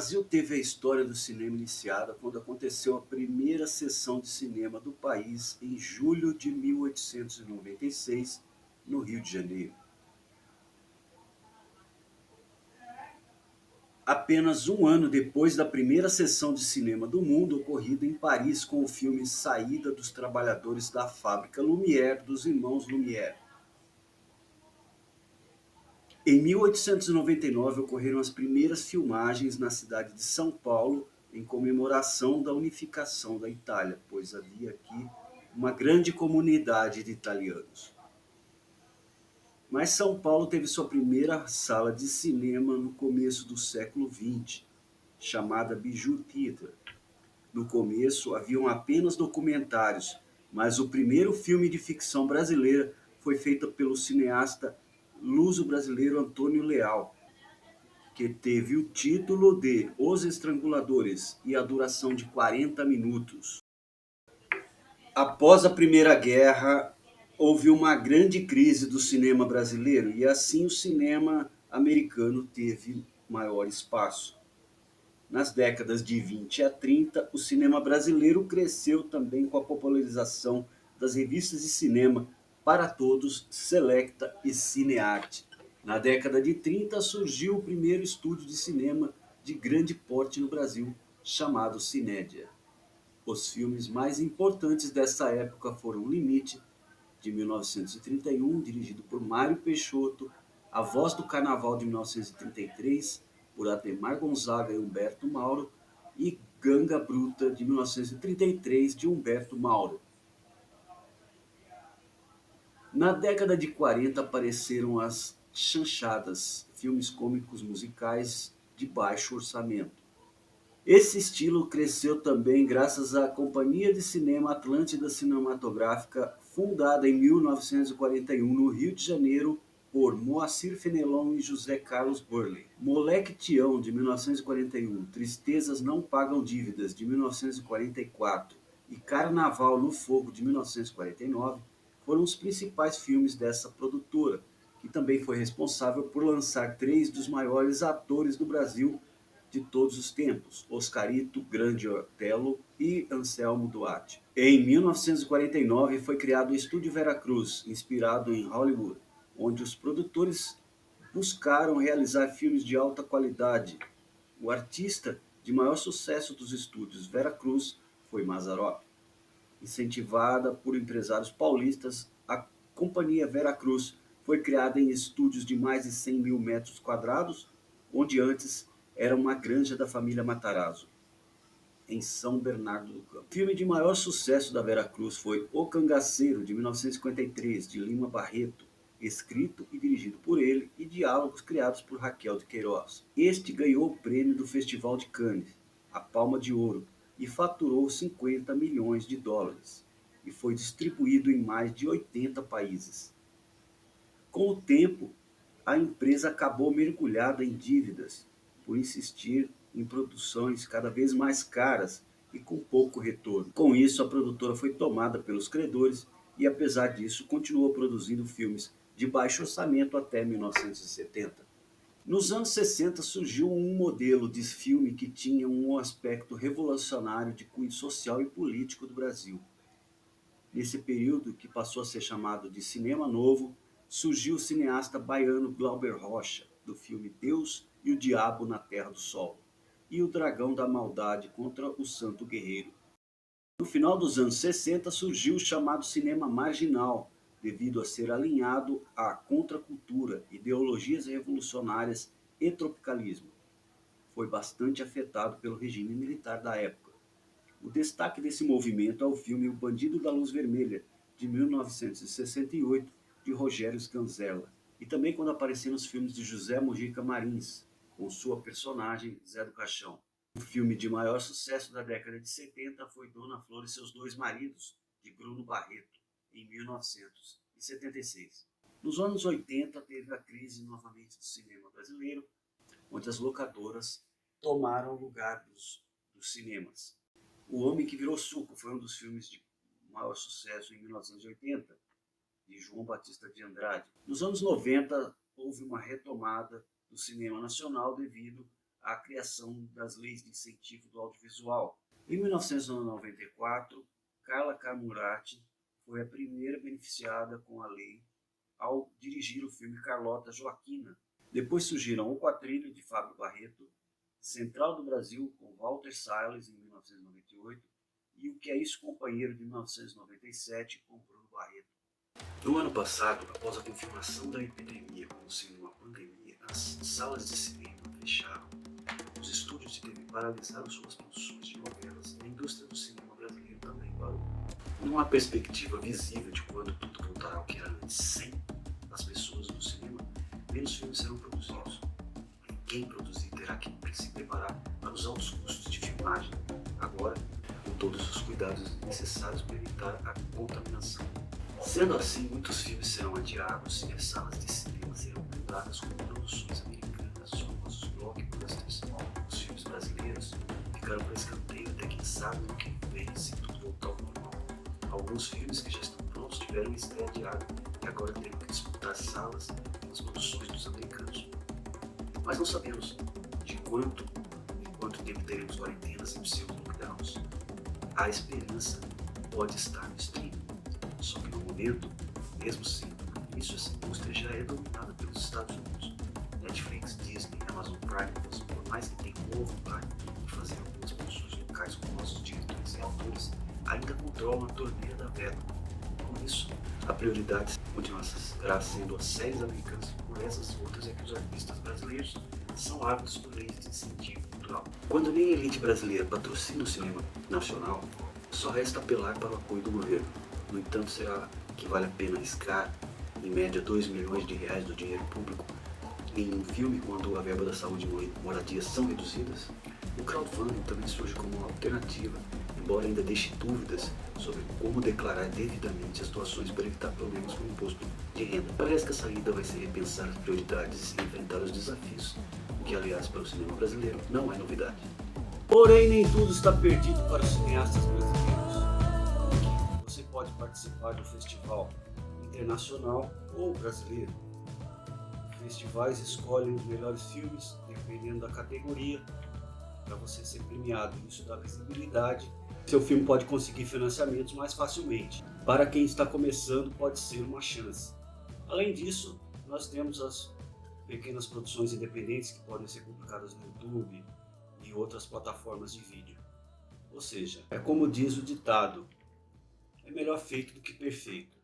Brasil teve a história do cinema iniciada quando aconteceu a primeira sessão de cinema do país em julho de 1896, no Rio de Janeiro. Apenas um ano depois da primeira sessão de cinema do mundo ocorrida em Paris com o filme Saída dos Trabalhadores da Fábrica Lumière dos irmãos Lumière. Em 1899 ocorreram as primeiras filmagens na cidade de São Paulo em comemoração da unificação da Itália, pois havia aqui uma grande comunidade de italianos. Mas São Paulo teve sua primeira sala de cinema no começo do século XX, chamada Bijou Theatre. No começo haviam apenas documentários, mas o primeiro filme de ficção brasileira foi feito pelo cineasta luso-brasileiro Antônio Leal, que teve o título de Os Estranguladores e a duração de 40 minutos. Após a Primeira Guerra, houve uma grande crise do cinema brasileiro e assim o cinema americano teve maior espaço. Nas décadas de 20 a 30, o cinema brasileiro cresceu também com a popularização das revistas de cinema Para Todos, Selecta e Cinearte. Na década de 30 surgiu o primeiro estúdio de cinema de grande porte no Brasil, chamado Cinédia. Os filmes mais importantes dessa época foram Limite, de 1931, dirigido por Mário Peixoto, A Voz do Carnaval, de 1933, por Ademar Gonzaga e Humberto Mauro, e Ganga Bruta, de 1933, de Humberto Mauro. Na década de 40 apareceram as chanchadas, filmes cômicos musicais de baixo orçamento. Esse estilo cresceu também graças à Companhia de Cinema Atlântida Cinematográfica, fundada em 1941 no Rio de Janeiro por Moacir Fenelon e José Carlos Burley. Moleque Tião, de 1941, Tristezas Não Pagam Dívidas, de 1944 e Carnaval no Fogo, de 1949, foram os principais filmes dessa produtora, que também foi responsável por lançar três dos maiores atores do Brasil de todos os tempos, Oscarito, Grande Otelo e Anselmo Duarte. Em 1949 foi criado o Estúdio Veracruz, inspirado em Hollywood, onde os produtores buscaram realizar filmes de alta qualidade. O artista de maior sucesso dos estúdios Veracruz foi Mazzaropi. Incentivada por empresários paulistas, a Companhia Veracruz foi criada em estúdios de mais de 100 mil metros quadrados, onde antes era uma granja da família Matarazzo, em São Bernardo do Campo. O filme de maior sucesso da Veracruz foi O Cangaceiro, de 1953, de Lima Barreto, escrito e dirigido por ele, e diálogos criados por Raquel de Queiroz. Este ganhou o prêmio do Festival de Cannes, a Palma de Ouro, e faturou 50 milhões de dólares, e foi distribuído em mais de 80 países. Com o tempo, a empresa acabou mergulhada em dívidas, por insistir em produções cada vez mais caras e com pouco retorno. Com isso, a produtora foi tomada pelos credores e, apesar disso, continuou produzindo filmes de baixo orçamento até 1970. Nos anos 60 surgiu um modelo de filme que tinha um aspecto revolucionário de cunho social e político do Brasil. Nesse período, que passou a ser chamado de Cinema Novo, surgiu o cineasta baiano Glauber Rocha, do filme Deus e o Diabo na Terra do Sol, e O Dragão da Maldade contra o Santo Guerreiro. No final dos anos 60 surgiu o chamado cinema marginal, devido a ser alinhado à contracultura, ideologias revolucionárias e tropicalismo. Foi bastante afetado pelo regime militar da época. O destaque desse movimento é o filme O Bandido da Luz Vermelha, de 1968, de Rogério Sganzella, e também quando apareceram os filmes de José Mojica Marins, com sua personagem Zé do Caixão. O filme de maior sucesso da década de 70 foi Dona Flor e seus dois maridos, de Bruno Barreto, em 1976. Nos anos 80 teve a crise novamente do cinema brasileiro, onde as locadoras tomaram o lugar dos cinemas. O Homem que Virou Suco foi um dos filmes de maior sucesso em 1980, de João Batista de Andrade. Nos anos 90, houve uma retomada do cinema nacional devido a criação das leis de incentivo do audiovisual. Em 1994, Carla Camurati foi a primeira beneficiada com a lei ao dirigir o filme Carlota Joaquina. Depois surgiram O Quatrilho, de Fábio Barreto, Central do Brasil, com Walter Salles, em 1998, e O Que É Isso, Companheiro, de 1997, com Bruno Barreto. No ano passado, após a confirmação da epidemia como sendo uma pandemia, as salas de cinema fecharam, os estúdios de TV paralisaram suas produções de novelas e a indústria do cinema brasileiro também parou. Não há perspectiva visível de quando tudo voltará ao que era antes. Sem as pessoas no cinema, menos filmes serão produzidos. Quem produzir terá que se preparar para os altos custos de filmagem, agora com todos os cuidados necessários para evitar a contaminação. Sendo assim, muitos filmes serão adiados e as salas de cinema serão blindadas com produções americanas, os famosos blockbusters. Os filmes brasileiros ficaram para escanteio até quem sabe no que vem se tudo voltar ao normal. Alguns filmes que já estão prontos tiveram estreia adiada e agora terão que disputar salas com as produções dos americanos. Mas não sabemos de quanto tempo teremos quarentenas e pseudo-lockdowns. A esperança pode estar no streaming, só que no momento, mesmo sendo isso, essa indústria já é dominada pelos Estados Unidos. Netflix, Disney, Amazon Prime, por mais que tenham boa vontade de fazer algumas produções locais com nossos diretores e autores, ainda controlam a torneira da verba. Com isso, a prioridade continuará sendo as séries americanas e por essas outras é que os artistas brasileiros são ávidos por leis de incentivo cultural. Quando nem a elite brasileira patrocina o cinema nacional, só resta apelar para o apoio do governo. No entanto, será que vale a pena arriscar, em média, 2 milhões de reais do dinheiro público em um filme quando a verba da saúde e moradia são reduzidas? O crowdfunding também surge como uma alternativa, embora ainda deixe dúvidas sobre como declarar devidamente as doações para evitar problemas com o imposto de renda. Parece que a saída vai ser repensar as prioridades e enfrentar os desafios, o que, aliás, para o cinema brasileiro não é novidade. Porém, nem tudo está perdido para os cineastas brasileiros. Você pode participar do festival internacional ou brasileiro. Festivais escolhem os melhores filmes, dependendo da categoria, para você ser premiado. Isso dá visibilidade. Seu filme pode conseguir financiamentos mais facilmente. Para quem está começando, pode ser uma chance. Além disso, nós temos as pequenas produções independentes que podem ser publicadas no YouTube e outras plataformas de vídeo. Ou seja, é como diz o ditado, é melhor feito do que perfeito.